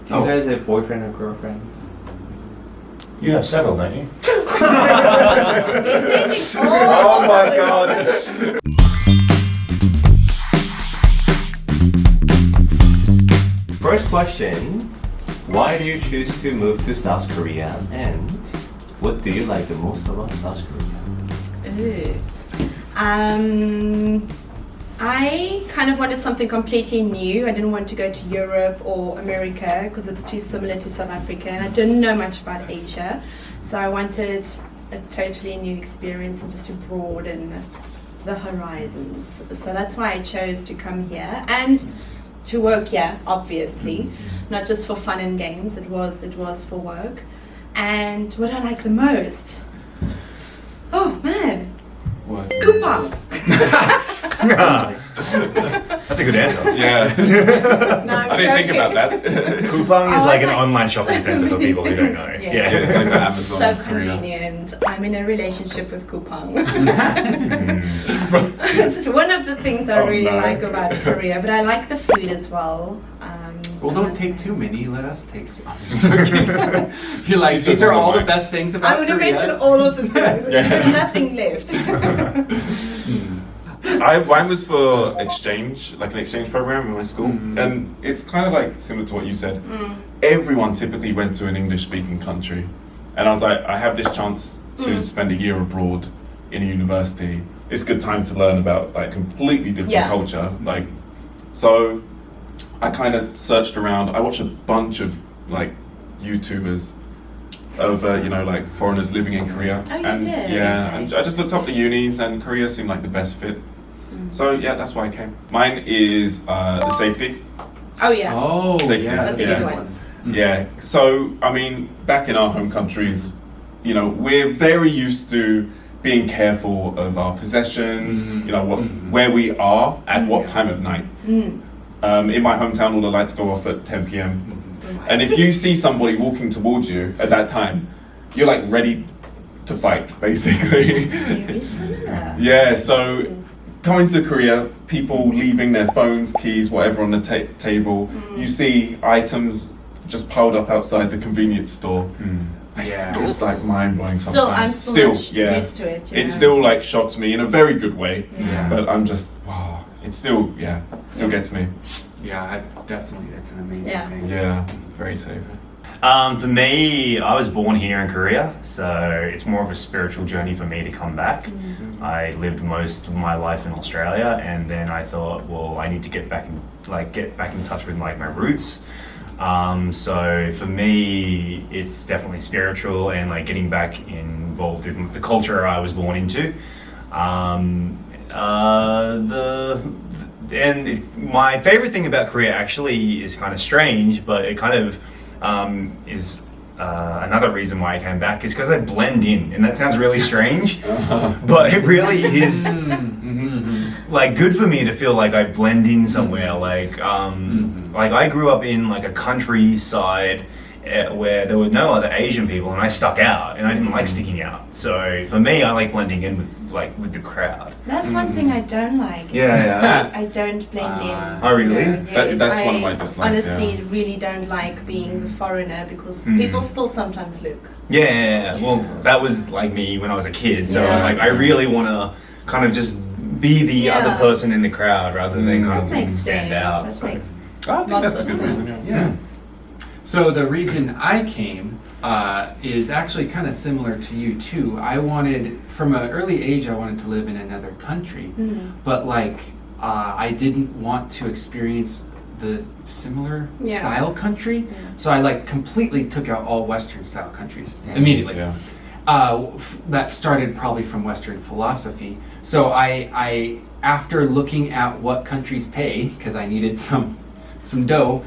Do you guys have boyfriend or girlfriends? You have several, don't you? Oh my god! First question, why do you choose to move to South Korea, and what do you like the most about South Korea? I kind of wanted something completely new. I didn't want to go to Europe or America because it's too similar to South Africa, and I didn't know much about Asia. So I wanted a totally new experience and just to broaden the horizons. So that's why I chose to come here and to work here, obviously, not just for fun and games. It was for work. And what I like the most? Oh man, What? coupons. That's a good answer. Yeah. No, I'm I didn't think joking. about that. Coupang is Oh, like an nice. online shopping center for people who don't know. Yes. Yeah, it's like the Amazon So of Korea. convenient. I'm in a relationship with Coupang. Mm. It's one of the things I Oh, really no. like about Korea, but I like the food as well. Well, I don't must take say. too many. Let us take some. I'm just joking. You're like, She took these are one of all the mine. best things about I'm going to Korea. mention all of the things. Yeah. There's nothing left. Mine was for exchange, like an exchange program in my school, and it's kind of like similar to what you said. Everyone typically went to an English-speaking country, and I was like, I have this chance to spend a year abroad in a university. It's a good time to learn about like completely different Yeah. culture, like. So, I kind of searched around. I watched a bunch of like YouTubers of like foreigners living in Korea. Oh, you and did? yeah, Okay. and I just looked up the unis, and Korea seemed like the best fit. So yeah, that's why I came. Mine is the safety. Oh yeah. Oh, Safety. yeah. That's a Yeah. good one. Yeah. So I mean, back in our home countries, we're very used to being careful of our possessions. Where we are at what time of night. In my hometown, all the lights go off at 10 p.m. And if you see somebody walking towards you at that time, you're like ready to fight, basically. Very similar. Yeah, so coming to Korea, people leaving their phones, keys, whatever on the table. You see items just piled up outside the convenience store. Yeah. It's like mind-blowing Still, I'm sometimes. still not yeah. used to it. It still like shocks me in a very good way. Yeah. But I'm just, wow, it still gets me. Yeah, definitely. That's an amazing Yeah. thing. Yeah, very safe. For me, I was born here in Korea, so it's more of a spiritual journey for me to come back. I lived most of my life in Australia, and then I thought, well, I need to get back in touch with my roots. So for me, it's definitely spiritual and like getting back involved in the culture I was born into. My favorite thing about Korea actually is kind of strange, but it kind of is another reason why I came back is because I blend in, and that sounds really strange, but it really is like good for me to feel like I blend in somewhere. Like I grew up in like a countryside where there were no other Asian people, and I stuck out, and I didn't like sticking out. So for me, I like blending in with the crowd. That's one thing I don't like. is Yeah. I don't blend in. Oh, really? That's one of my dislikes, Honestly, yeah. really don't like being the foreigner because people still sometimes look. Yeah, well, that was like me when I was a kid. So I was Yeah. like, I really want to kind of just be the Yeah. other person in the crowd rather than kind That of makes stand sense. out. That So. makes I think lots that's a of good sense. reason. Yeah. So the reason I came is actually kind of similar to you too. I wanted, from an early age, I wanted to live in another country, but like I didn't want to experience the similar Yeah. style country, so I like completely took out all Western style countries immediately. Yeah. That started probably from Western philosophy. So I after looking at what countries pay, because I needed some dough,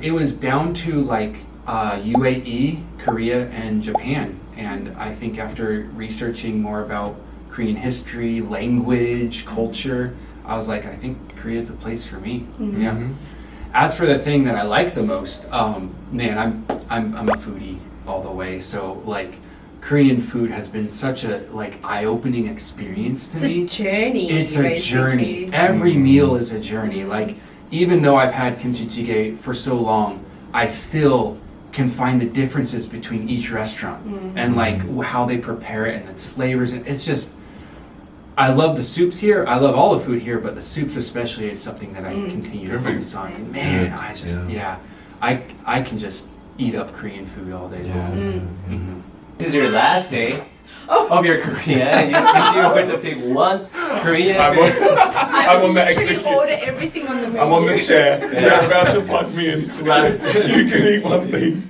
it was down to like UAE, Korea, and Japan. And I think after researching more about Korean history, language, culture, I was like, I think Korea is the place for me. Yeah. As for the thing that I like the most, man, I'm a foodie all the way. So like, Korean food has been such a like eye-opening experience to me. It's a journey. It's a basically. journey. Every meal is a journey. Like, even though I've had kimchi jjigae for so long, I still can find the differences between each restaurant and like how they prepare it and its flavors. And it's just, I love the soups here. I love all the food here, but the soups especially is something that I continue to focus on. Man, I just, I can just eat up Korean food all day long. This is your last day of your Korea, and if you were to pick one Korean food, I'm on the literally execute. order everything on the menu. I'm on the chair. You're about to plug me in. Last- You can eat one thing.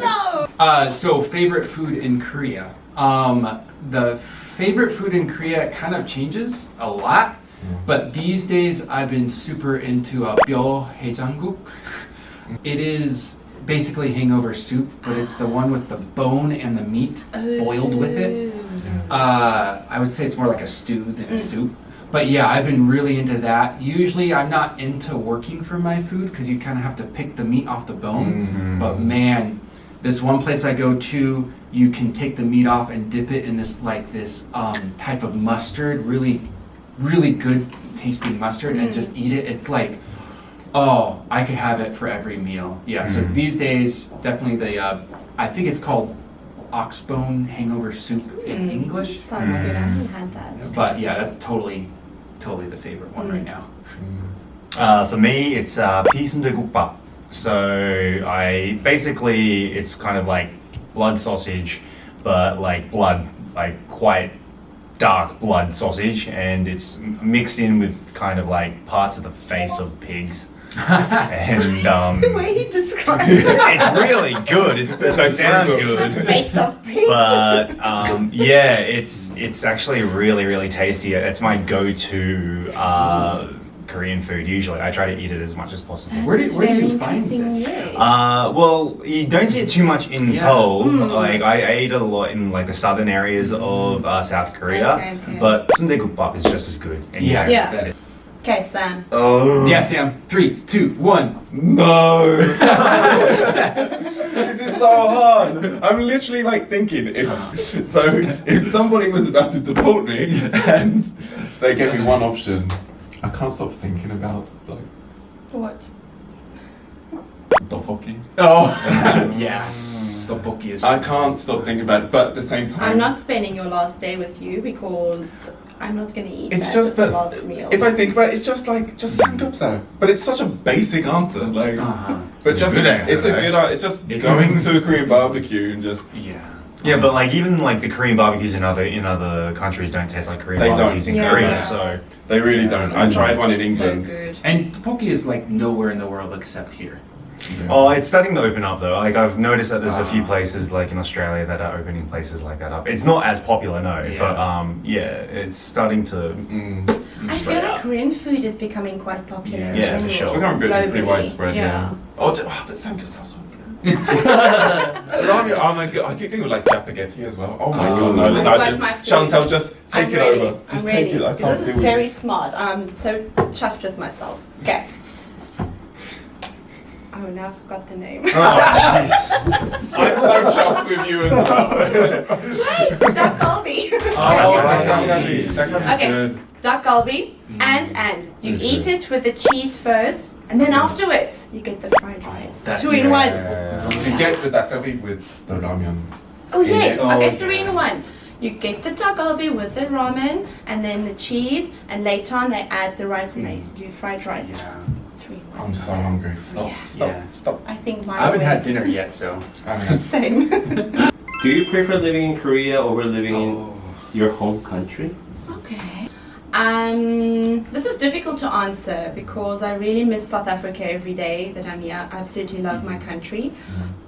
No. So favorite food in Korea. The favorite food in Korea kind of changes a lot, but these days I've been super into 뼈 해장국. It is basically hangover soup, but it's the one with the bone and the meat boiled with it. I would say it's more like a stew than a soup. But yeah, I've been really into that. Usually I'm not into working for my food because you kind of have to pick the meat off the bone. But man, this one place I go to, you can take the meat off and dip it in this type of mustard, really, really good tasting mustard, and just eat it. It's like, oh, I could have it for every meal. Yeah, so these days, definitely I think it's called oxbone hangover soup in English. Sounds good. I haven't had that. But yeah, that's totally the favorite one right now. For me, it's 비순대국밥. So it's kind of like blood sausage, but like blood, like quite dark blood sausage, and it's mixed in with kind of like parts of the face of pigs. And The way he described it. it's really good. It doesn't sound good. Face of pig. But yeah, it's actually really, really tasty. It's my go-to Korean food. Usually, I try to eat it as much as possible. Where do you find this? Well, you don't see it too much in Seoul. Like I eat it a lot in like the southern areas of South Korea. Okay. But sundae-gukbap is just as good. Yeah, Yeah. that is. Okay, Sam. Oh. Yeah, Sam. 3, 2, 1. No! This is so hard. I'm literally like thinking if somebody was about to deport me and they gave me one option, I can't stop thinking about like What? tteokbokki. Oh, yeah. Tteokbokki is. I can't stop thinking about it, but at the same time, I'm not spending your last day with you because I'm not going to eat It's that just as the that last meal. if I think about it, it's just samgyeopsal. But it's such a basic answer, like. But just Good answer, it's a though. good. It's just It's going to a Korean barbecue and just. Yeah. Yeah, but like even like the Korean barbecues in other countries don't taste like Korean They don't. barbecues in Yeah. Korea. So They really don't. I tried one in So England. good. And tteokbokki is like nowhere in the world except here. oh, it's starting to open up though. Like I've noticed that there's a few places like in Australia that are opening places like that up. It's not as popular, no, Yeah. but yeah, it's starting to. I feel like Korean food is becoming quite popular. in Yeah, for general, sure. It's becoming pretty globally. widespread, yeah. But samgyeopsal so good. Ramen, oh my god, I keep thinking of like japaghetti as well. Oh my god, no, I've no, got my food. Chantel, just take I'm it ready. over. Just I'm take ready. it. I can't This deal is with very it. smart. I'm so chuffed with myself. Okay. Oh, now I forgot the name. Oh jeez. I'm so chuffed with you as well. Wait, duck galbi. Oh, that that can be Okay. good. Duck galbi, and you That's eat good. it with the cheese first, and then afterwards you get the fried rice. that's 2 in 1. You get the duck galbi with the ramen. Oh yes, Oh, okay, yeah. 3 in 1. You get the duck galbi with the ramen, and then the cheese, and later on they add the rice and they do fried rice. Yeah. 3 in 1. I'm so hungry. Stop, Yeah. stop, Yeah. stop. I think mine I haven't had wins. dinner yet, so. Same. do you prefer living in Korea over living in your home country? Okay. This is difficult to answer because I really miss South Africa every day that I'm here. I absolutely love my country.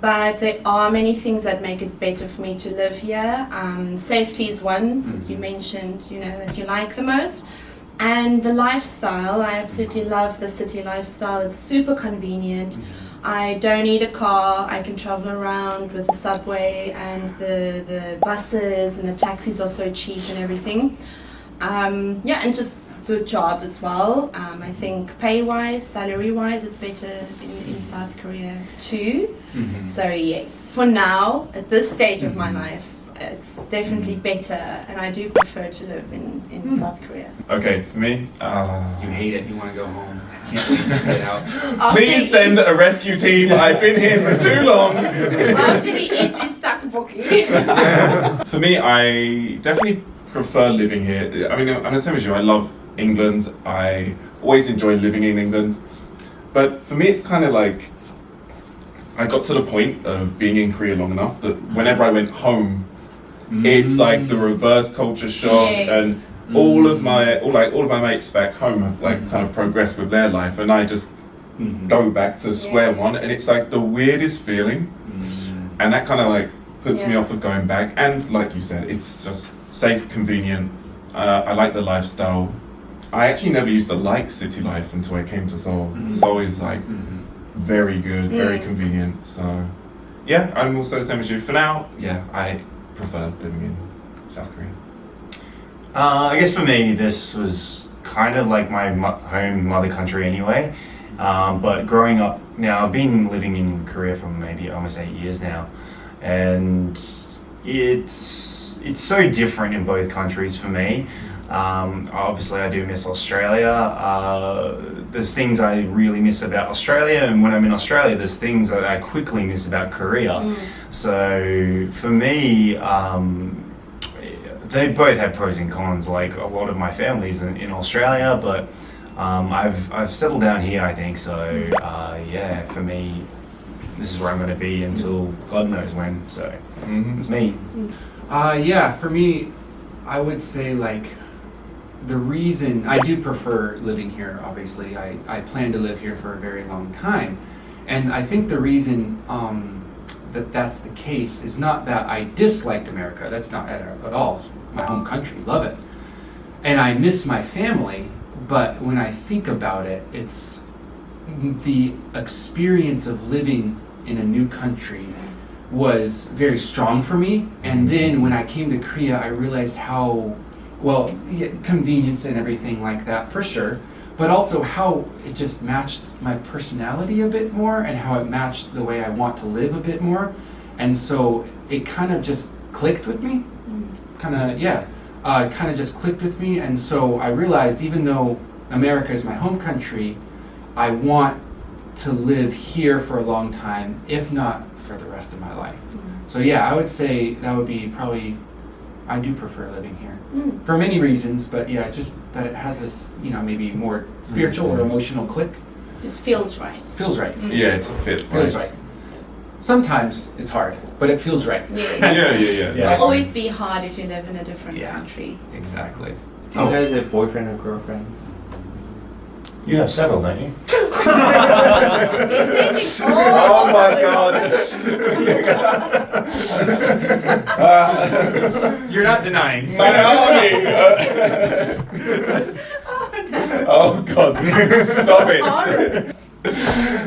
But there are many things that make it better for me to live here. Safety is one that you mentioned, that you like the most. And the lifestyle, I absolutely love the city lifestyle. It's super convenient. I don't need a car. I can travel around with the subway, and the buses and the taxis are so cheap and everything. And just the job as well. I think pay-wise, salary-wise, it's better in South Korea too. So yes, for now, at this stage of my life, it's definitely better, and I do prefer to live in South Korea. Okay, for me, You hate it. You want to go home. Can't wait to get out. please send a rescue team. I've been here for too long. After he eats his tteokbokki. For me, I definitely prefer living here. I mean, I'm the same as you. I love England. I always enjoyed living in England. But for me, it's kind of like I got to the point of being in Korea long enough that whenever I went home, it's like the reverse culture shock, Yes. and all of my mates back home have like kind of progressed with their life, and I just go back to square Yes. one, and it's like the weirdest feeling, and that kind of like puts me Yeah. off of going back. And like you said, it's just safe, convenient. I like the lifestyle. I actually never used to like city life until I came to Seoul. Seoul is like very good, very convenient. So yeah, I'm also the same as you. For now, yeah, I prefer living in South Korea. I guess for me, this was kind of like my home mother country anyway. But growing up, now I've been living in Korea for maybe almost 8 years now, and it's so different in both countries for me. Obviously, I do miss Australia. There's things I really miss about Australia, and when I'm in Australia, there's things that I quickly miss about Korea. So for me, they both have pros and cons. Like a lot of my family's in Australia, but I've settled down here, I think. So yeah, for me, this is where I'm going to be until God knows when. So it's me. Yeah, for me, I would say like the reason I do prefer living here, obviously, I plan to live here for a very long time. And I think the reason that's the case is not that I disliked America. That's not at all. My home country, love it. And I miss my family, but when I think about it, it's the experience of living in a new country was very strong for me. And then when I came to Korea, I realized how, well, yeah, convenience and everything like that, for sure, but also how it just matched my personality a bit more and how it matched the way I want to live a bit more. And so it kind of just clicked with me. Kind of just clicked with me. And so I realized even though America is my home country, I want to live here for a long time, if not for the rest of my life. So yeah, I would say that would be probably, I do prefer living here for many reasons, but yeah, just that it has this, maybe more spiritual or emotional click. Just feels right. Feels right. Yeah, it's a fit. Feels right. Sometimes it's hard, but it feels right. Yes. Yeah. It'll always be hard if you live in a different country. Exactly. Do you guys have boyfriend or girlfriends? You have several, don't you? Oh my God! You're not denying. My army! Oh God! Stop it!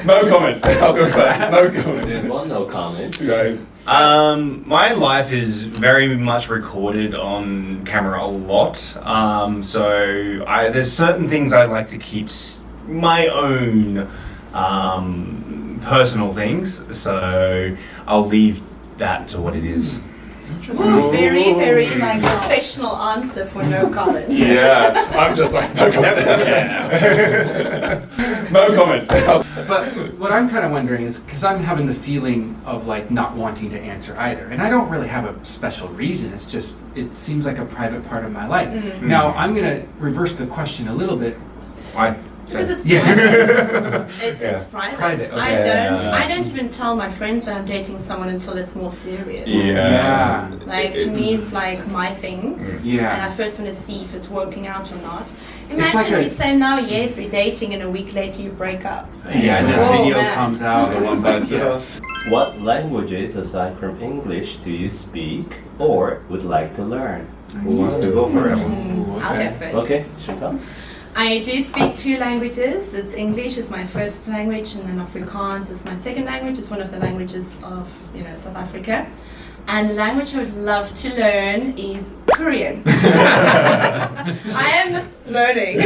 No comment. I'll go first. No comment. There's one no comment. Right. My life is very much recorded on camera a lot. So there's certain things I like to keep my own personal things. So I'll leave that to what it is. Ooh, very, very professional answer for no comments. Yeah, I'm just like no comment. No comment. But what I'm kind of wondering is, because I'm having the feeling of like not wanting to answer either, and I don't really have a special reason. It's just it seems like a private part of my life. Now I'm gonna reverse the question a little bit. Why? Because it's Yeah. private. It's private. Private, okay. I don't even tell my friends when I'm dating someone until it's more serious. Yeah. Like to me, it's like my thing, and Yeah. I first want to see if it's working out or not. It's like Imagine we a- say now, yes, we're dating, and a week later you break up. Yeah, and this Oh, video man. comes out. The one side to us. What languages aside from English do you speak or would like to learn? Who wants to go first? I'll go first. Okay, Chantelle. I do speak 2 languages. It's English is my first language, and then Afrikaans is my second language. It's one of the languages of South Africa. And the language I would love to learn is Korean. I am learning,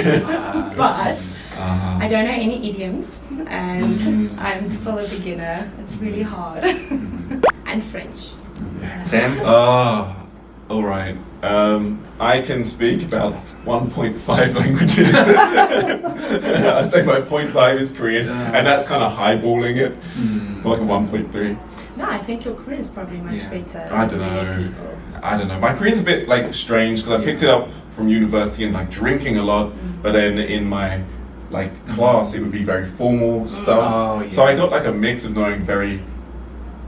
but I don't know any idioms, and I'm still a beginner. It's really hard. And French. Sam? All right. I can speak about 1.5 languages. I'd say my 0.5 is Korean, and that's kind of highballing it, like a 1.3. No, I think your Korean is probably much better. I don't than many know. people. I don't know. My Korean's a bit like strange because I picked it up from university and like drinking a lot, but then in my like class it would be very formal stuff. Oh, yeah. So I got like a mix of knowing very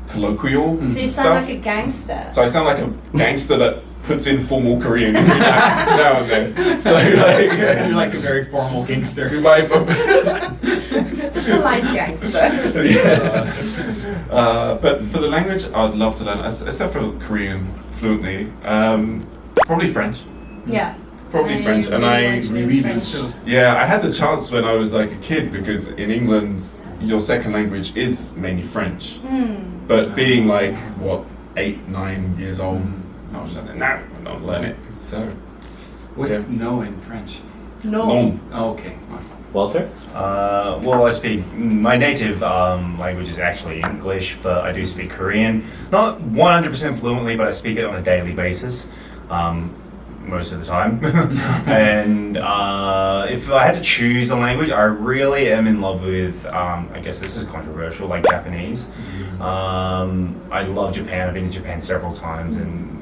colloquial So you sound stuff. like a gangster. So I sound like a gangster that puts in formal Korean every now and then. So like, You're like a very formal gangster. It's a polite gangster. But for the language, I'd love to learn, except for Korean fluently. Probably French. Yeah. Probably French, and I Really do too. yeah, I had the chance when I was like a kid because in England, your second language is mainly French. But being like what 8, 9 years old, I was just like, no, I don't learn it. So What's no in French? No. non. Oh, okay. Walter? Well, I speak, my native language is actually English, but I do speak Korean. Not 100% fluently, but I speak it on a daily basis, most of the time. And if I had to choose a language, I really am in love with, I guess this is controversial, like Japanese. I love Japan. I've been to Japan several times, and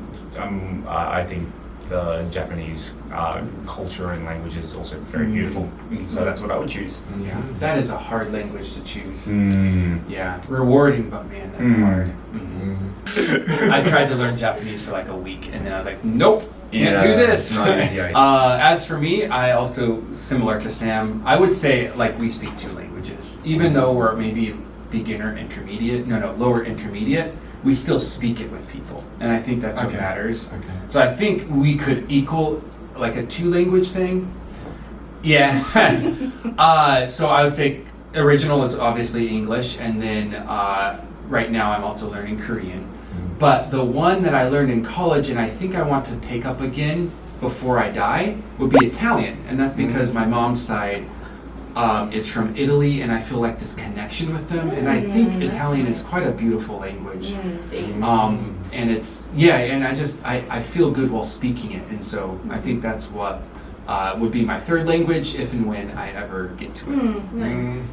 I think the Japanese culture and language is also very beautiful. So that's what I would choose. Yeah, that is a hard language to choose. Mm. Yeah, rewarding, but man, that's hard. I tried to learn Japanese for like a week, and then I was like, nope, can't do this. Not easy. As for me, I also, similar to Sam, I would say like we speak 2 languages. Even though we're maybe beginner intermediate, lower intermediate, we still speak it with people. And I think that's what matters. Okay. So I think we could equal like a 2 language thing. Yeah. So I would say original is obviously English, and then right now I'm also learning Korean. But the one that I learned in college and I think I want to take up again before I die would be Italian. And that's because my mom's side is from Italy, and I feel like this connection with them. And I think that's Italian is nice. quite a beautiful language. Thanks. And it's, and I feel good while speaking it. And so I think that's what would be my 3rd language if and when I ever get to it. Nice.